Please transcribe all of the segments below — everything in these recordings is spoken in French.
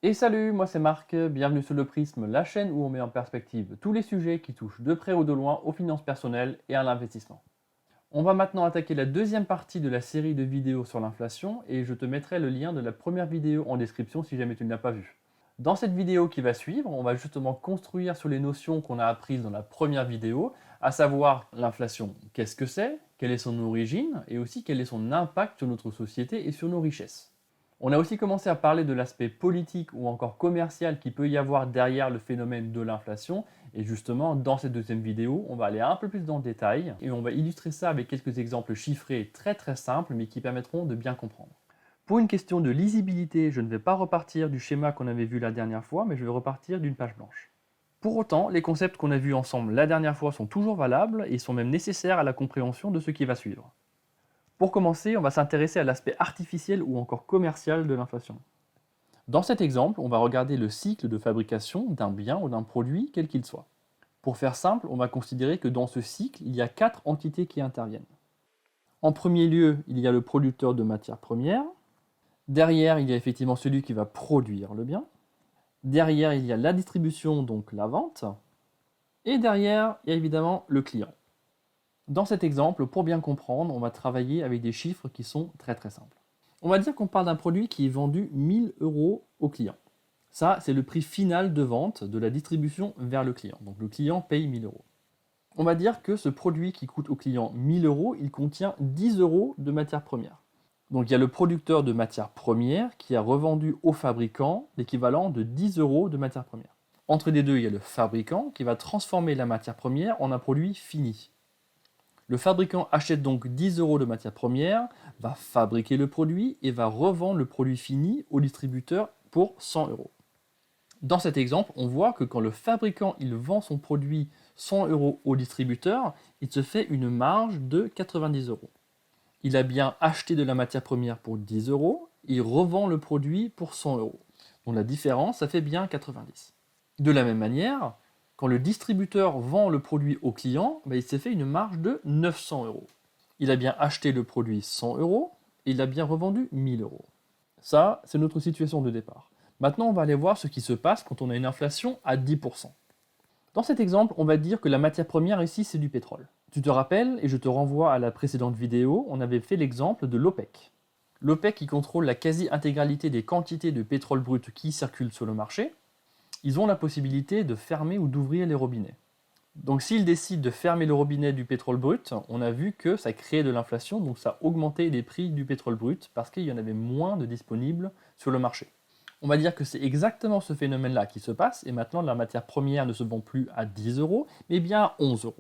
Et salut, moi c'est Marc, bienvenue sur Le Prisme, la chaîne où on met en perspective tous les sujets qui touchent de près ou de loin aux finances personnelles et à l'investissement. On va maintenant attaquer la deuxième partie de la série de vidéos sur l'inflation et je te mettrai le lien de la première vidéo en description si jamais tu ne l'as pas vue. Dans cette vidéo qui va suivre, on va justement construire sur les notions qu'on a apprises dans la première vidéo, à savoir l'inflation, qu'est-ce que c'est, quelle est son origine et aussi quel est son impact sur notre société et sur nos richesses. On a aussi commencé à parler de l'aspect politique ou encore commercial qui peut y avoir derrière le phénomène de l'inflation. Et justement, dans cette deuxième vidéo, on va aller un peu plus dans le détail et on va illustrer ça avec quelques exemples chiffrés très simples mais qui permettront de bien comprendre. Pour une question de lisibilité, je ne vais pas repartir du schéma qu'on avait vu la dernière fois, mais je vais repartir d'une page blanche. Pour autant, les concepts qu'on a vus ensemble la dernière fois sont toujours valables et sont même nécessaires à la compréhension de ce qui va suivre. Pour commencer, on va s'intéresser à l'aspect artificiel ou encore commercial de l'inflation. Dans cet exemple, on va regarder le cycle de fabrication d'un bien ou d'un produit, quel qu'il soit. Pour faire simple, on va considérer que dans ce cycle, il y a 4 entités qui interviennent. En premier lieu, il y a le producteur de matières premières. Derrière, il y a effectivement celui qui va produire le bien. Derrière, il y a la distribution, donc la vente. Et derrière, il y a évidemment le client. Dans cet exemple, pour bien comprendre, on va travailler avec des chiffres qui sont très simples. On va dire qu'on parle d'un produit qui est vendu 1000 € au client. Ça, c'est le prix final de vente de la distribution vers le client. Donc le client paye 1000 €. On va dire que ce produit qui coûte au client 1000 €, il contient 10 € de matière première. Donc il y a le producteur de matière première qui a revendu au fabricant l'équivalent de 10 € de matière première. Entre les deux, il y a le fabricant qui va transformer la matière première en un produit fini. Le fabricant achète donc 10 € de matière première, va fabriquer le produit et va revendre le produit fini au distributeur pour 100 €. Dans cet exemple, on voit que quand le fabricant il vend son produit 100 € au distributeur, il se fait une marge de 90 €. Il a bien acheté de la matière première pour 10 €, il revend le produit pour 100 €. Donc la différence, ça fait bien 90. De la même manière, quand le distributeur vend le produit au client, il s'est fait une marge de 900 €. Il a bien acheté le produit 100 € et il a bien revendu 1000 €. Ça, c'est notre situation de départ. Maintenant, on va aller voir ce qui se passe quand on a une inflation à 10%. Dans cet exemple, on va dire que la matière première ici, c'est du pétrole. Tu te rappelles, et je te renvoie à la précédente vidéo, on avait fait l'exemple de l'OPEC. L'OPEC qui contrôle la quasi-intégralité des quantités de pétrole brut qui circulent sur le marché, ils ont la possibilité de fermer ou d'ouvrir les robinets. Donc s'ils décident de fermer le robinet du pétrole brut, on a vu que ça créait de l'inflation, donc ça augmentait les prix du pétrole brut parce qu'il y en avait moins de disponibles sur le marché. On va dire que c'est exactement ce phénomène-là qui se passe, et maintenant la matière première ne se vend plus à 10 €, mais bien à 11 €.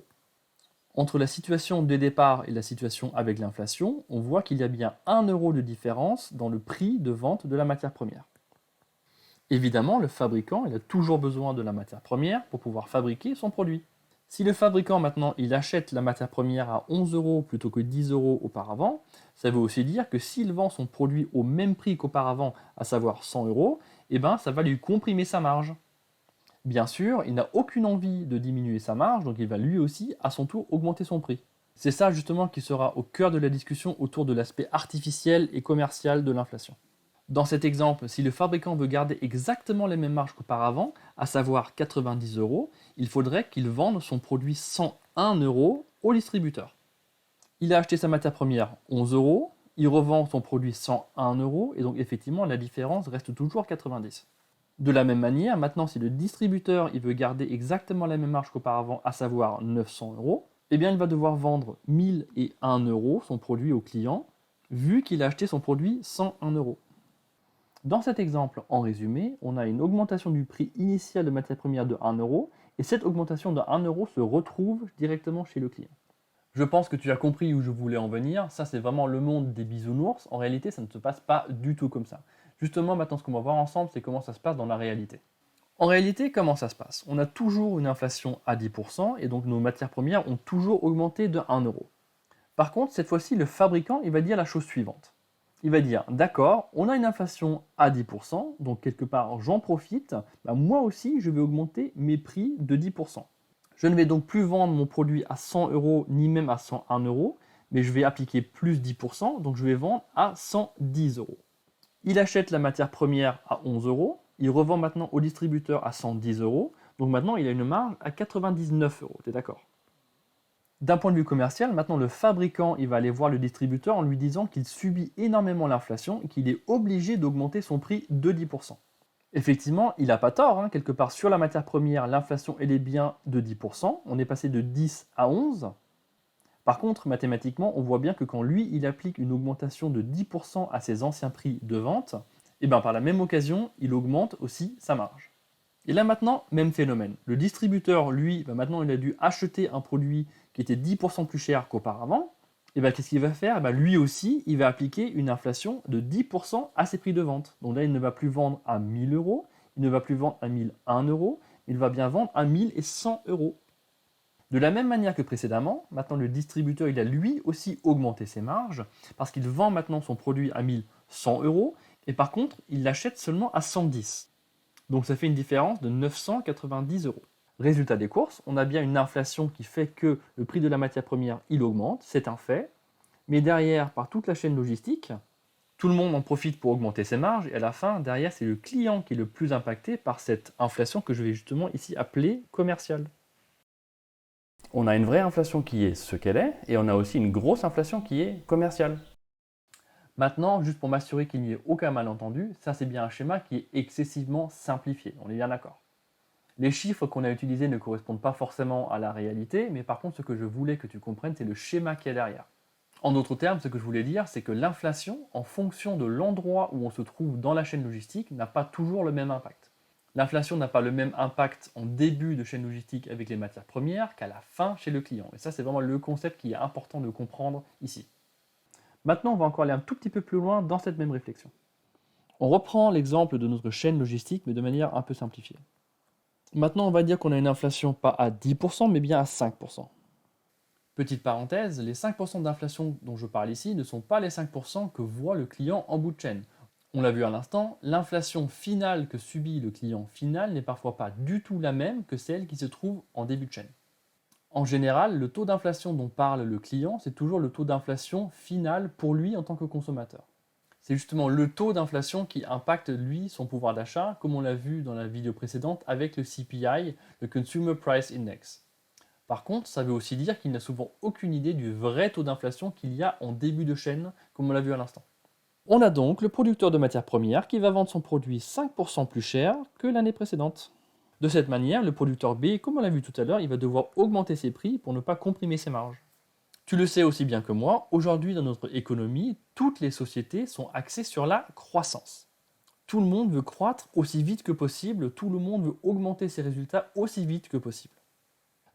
Entre la situation de départ et la situation avec l'inflation, on voit qu'il y a bien 1 € de différence dans le prix de vente de la matière première. Évidemment, le fabricant il a toujours besoin de la matière première pour pouvoir fabriquer son produit. Si le fabricant maintenant il achète la matière première à 11 € plutôt que 10 € auparavant, ça veut aussi dire que s'il vend son produit au même prix qu'auparavant, à savoir 100 €, ça va lui comprimer sa marge. Bien sûr, il n'a aucune envie de diminuer sa marge, donc il va lui aussi à son tour augmenter son prix. C'est ça justement qui sera au cœur de la discussion autour de l'aspect artificiel et commercial de l'inflation. Dans cet exemple, si le fabricant veut garder exactement les mêmes marges qu'auparavant, à savoir 90 €, il faudrait qu'il vende son produit 101 € au distributeur. Il a acheté sa matière première 11 €, il revend son produit 101 € et donc effectivement la différence reste toujours 90. De la même manière, maintenant si le distributeur il veut garder exactement la même marge qu'auparavant, à savoir 900 €, il va devoir vendre 1001 € son produit au client, vu qu'il a acheté son produit 101 €. Dans cet exemple, en résumé, on a une augmentation du prix initial de matière première de 1 € et cette augmentation de 1 € se retrouve directement chez le client. Je pense que tu as compris où je voulais en venir, ça c'est vraiment le monde des bisounours, en réalité ça ne se passe pas du tout comme ça. Justement maintenant ce qu'on va voir ensemble c'est comment ça se passe dans la réalité. En réalité comment ça se passe? On a toujours une inflation à 10% et donc nos matières premières ont toujours augmenté de 1 €. Par contre cette fois-ci le fabricant il va dire la chose suivante. Il va dire, d'accord, on a une inflation à 10%, donc quelque part j'en profite, moi aussi je vais augmenter mes prix de 10%. Je ne vais donc plus vendre mon produit à 100 € ni même à 101 €, mais je vais appliquer plus 10%, donc je vais vendre à 110 €. Il achète la matière première à 11 €, il revend maintenant au distributeur à 110 euros, donc maintenant il a une marge à 99 euros, tu es d'accord? D'un point de vue commercial, maintenant le fabricant il va aller voir le distributeur en lui disant qu'il subit énormément l'inflation et qu'il est obligé d'augmenter son prix de 10%. Effectivement, il n'a pas tort, hein, quelque part sur la matière première, l'inflation elle est bien de 10%, on est passé de 10 à 11. Par contre, mathématiquement, on voit bien que quand lui, il applique une augmentation de 10% à ses anciens prix de vente, et bien par la même occasion, il augmente aussi sa marge. Et là maintenant, même phénomène. Le distributeur, lui, maintenant il a dû acheter un produit qui était 10% plus cher qu'auparavant. Et bien qu'est-ce qu'il va faire? Lui aussi, il va appliquer une inflation de 10% à ses prix de vente. Donc là, il ne va plus vendre à 1000 euros, il ne va plus vendre à 1001 euros, il va bien vendre à 1100 euros. De la même manière que précédemment, maintenant le distributeur il a lui aussi augmenté ses marges parce qu'il vend maintenant son produit à 1100 euros et par contre il l'achète seulement à 110. Donc ça fait une différence de 990 euros. Résultat des courses, on a bien une inflation qui fait que le prix de la matière première il augmente, c'est un fait, mais derrière par toute la chaîne logistique, tout le monde en profite pour augmenter ses marges et à la fin derrière c'est le client qui est le plus impacté par cette inflation que je vais justement ici appeler commerciale. On a une vraie inflation qui est ce qu'elle est, et on a aussi une grosse inflation qui est commerciale. Maintenant, juste pour m'assurer qu'il n'y ait aucun malentendu, ça c'est bien un schéma qui est excessivement simplifié, on est bien d'accord. Les chiffres qu'on a utilisés ne correspondent pas forcément à la réalité, mais par contre ce que je voulais que tu comprennes, c'est le schéma qui est derrière. En d'autres termes, ce que je voulais dire, c'est que l'inflation, en fonction de l'endroit où on se trouve dans la chaîne logistique, n'a pas toujours le même impact. L'inflation n'a pas le même impact en début de chaîne logistique avec les matières premières qu'à la fin chez le client. Et ça, c'est vraiment le concept qui est important de comprendre ici. Maintenant, on va encore aller un tout petit peu plus loin dans cette même réflexion. On reprend l'exemple de notre chaîne logistique, mais de manière un peu simplifiée. Maintenant, on va dire qu'on a une inflation pas à 10%, mais bien à 5%. Petite parenthèse, les 5% d'inflation dont je parle ici ne sont pas les 5% que voit le client en bout de chaîne. On l'a vu à l'instant, l'inflation finale que subit le client final n'est parfois pas du tout la même que celle qui se trouve en début de chaîne. En général, le taux d'inflation dont parle le client, c'est toujours le taux d'inflation final pour lui en tant que consommateur. C'est justement le taux d'inflation qui impacte lui son pouvoir d'achat, comme on l'a vu dans la vidéo précédente avec le CPI, le Consumer Price Index. Par contre, ça veut aussi dire qu'il n'a souvent aucune idée du vrai taux d'inflation qu'il y a en début de chaîne, comme on l'a vu à l'instant. On a donc le producteur de matières premières qui va vendre son produit 5% plus cher que l'année précédente. De cette manière, le producteur B, comme on l'a vu tout à l'heure, il va devoir augmenter ses prix pour ne pas comprimer ses marges. Tu le sais aussi bien que moi, aujourd'hui dans notre économie, toutes les sociétés sont axées sur la croissance. Tout le monde veut croître aussi vite que possible, tout le monde veut augmenter ses résultats aussi vite que possible.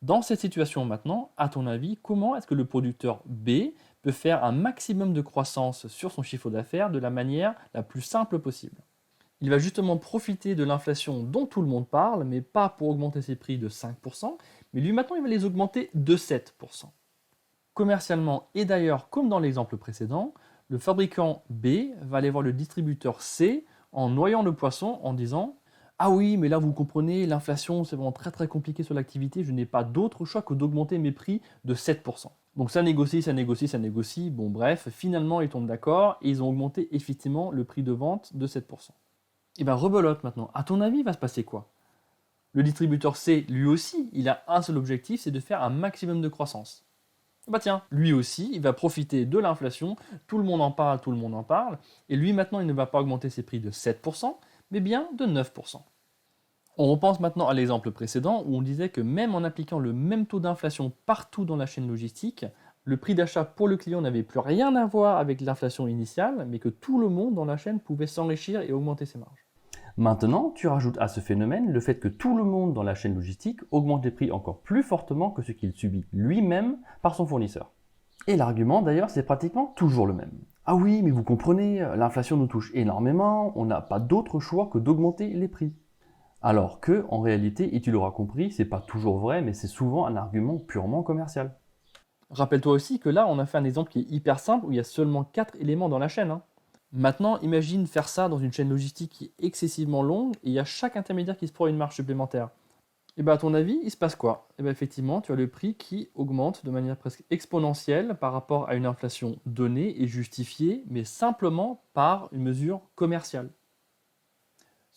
Dans cette situation maintenant, à ton avis, comment est-ce que le producteur B peut faire un maximum de croissance sur son chiffre d'affaires de la manière la plus simple possible? Il va justement profiter de l'inflation dont tout le monde parle, mais pas pour augmenter ses prix de 5%, mais lui maintenant il va les augmenter de 7%. Commercialement, et d'ailleurs comme dans l'exemple précédent, le fabricant B va aller voir le distributeur C en noyant le poisson en disant « Ah oui, mais là vous comprenez, l'inflation c'est vraiment très très compliqué sur l'activité, je n'ai pas d'autre choix que d'augmenter mes prix de 7%. » Donc ça négocie, ça négocie, ça négocie, bon bref, finalement ils tombent d'accord et ils ont augmenté effectivement le prix de vente de 7%. Et bien rebelote maintenant, à ton avis il va se passer quoi? Le distributeur C, lui aussi, il a un seul objectif, c'est de faire un maximum de croissance. Bah tiens, lui aussi, il va profiter de l'inflation, tout le monde en parle, tout le monde en parle, et lui maintenant il ne va pas augmenter ses prix de 7%, mais bien de 9%. On repense maintenant à l'exemple précédent où on disait que même en appliquant le même taux d'inflation partout dans la chaîne logistique, le prix d'achat pour le client n'avait plus rien à voir avec l'inflation initiale, mais que tout le monde dans la chaîne pouvait s'enrichir et augmenter ses marges. Maintenant, tu rajoutes à ce phénomène le fait que tout le monde dans la chaîne logistique augmente les prix encore plus fortement que ce qu'il subit lui-même par son fournisseur. Et l'argument d'ailleurs, c'est pratiquement toujours le même. Ah oui, mais vous comprenez, l'inflation nous touche énormément, on n'a pas d'autre choix que d'augmenter les prix. Alors que, en réalité, et tu l'auras compris, c'est pas toujours vrai, mais c'est souvent un argument purement commercial. Rappelle-toi aussi que là, on a fait un exemple qui est hyper simple où il y a seulement 4 éléments dans la chaîne. Maintenant, imagine faire ça dans une chaîne logistique qui est excessivement longue et il y a chaque intermédiaire qui se prend une marge supplémentaire. Et bien à ton avis, il se passe quoi? Et bien effectivement, tu as le prix qui augmente de manière presque exponentielle par rapport à une inflation donnée et justifiée, mais simplement par une mesure commerciale.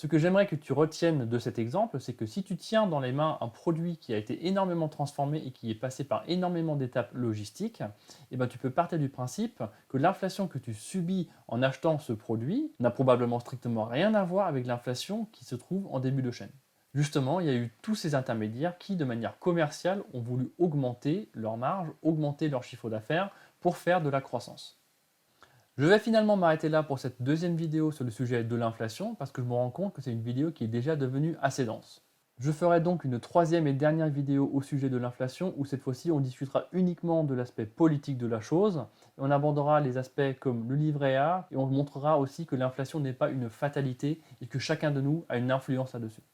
Ce que j'aimerais que tu retiennes de cet exemple, c'est que si tu tiens dans les mains un produit qui a été énormément transformé et qui est passé par énormément d'étapes logistiques, eh ben, tu peux partir du principe que l'inflation que tu subis en achetant ce produit n'a probablement strictement rien à voir avec l'inflation qui se trouve en début de chaîne. Justement, il y a eu tous ces intermédiaires qui, de manière commerciale, ont voulu augmenter leur marge, augmenter leur chiffre d'affaires pour faire de la croissance. Je vais finalement m'arrêter là pour cette deuxième vidéo sur le sujet de l'inflation parce que je me rends compte que c'est une vidéo qui est déjà devenue assez dense. Je ferai donc une troisième et dernière vidéo au sujet de l'inflation où cette fois-ci on discutera uniquement de l'aspect politique de la chose et on abordera les aspects comme le livret A et on montrera aussi que l'inflation n'est pas une fatalité et que chacun de nous a une influence là-dessus.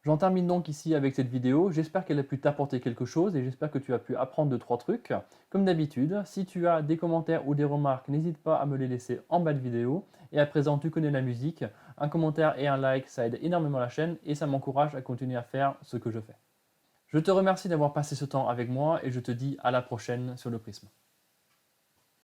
J'en termine donc ici avec cette vidéo, j'espère qu'elle a pu t'apporter quelque chose et j'espère que tu as pu apprendre 2-3 trucs. Comme d'habitude, si tu as des commentaires ou des remarques, n'hésite pas à me les laisser en bas de vidéo. Et à présent, tu connais la musique, un commentaire et un like, ça aide énormément la chaîne et ça m'encourage à continuer à faire ce que je fais. Je te remercie d'avoir passé ce temps avec moi et je te dis à la prochaine sur le Prisme.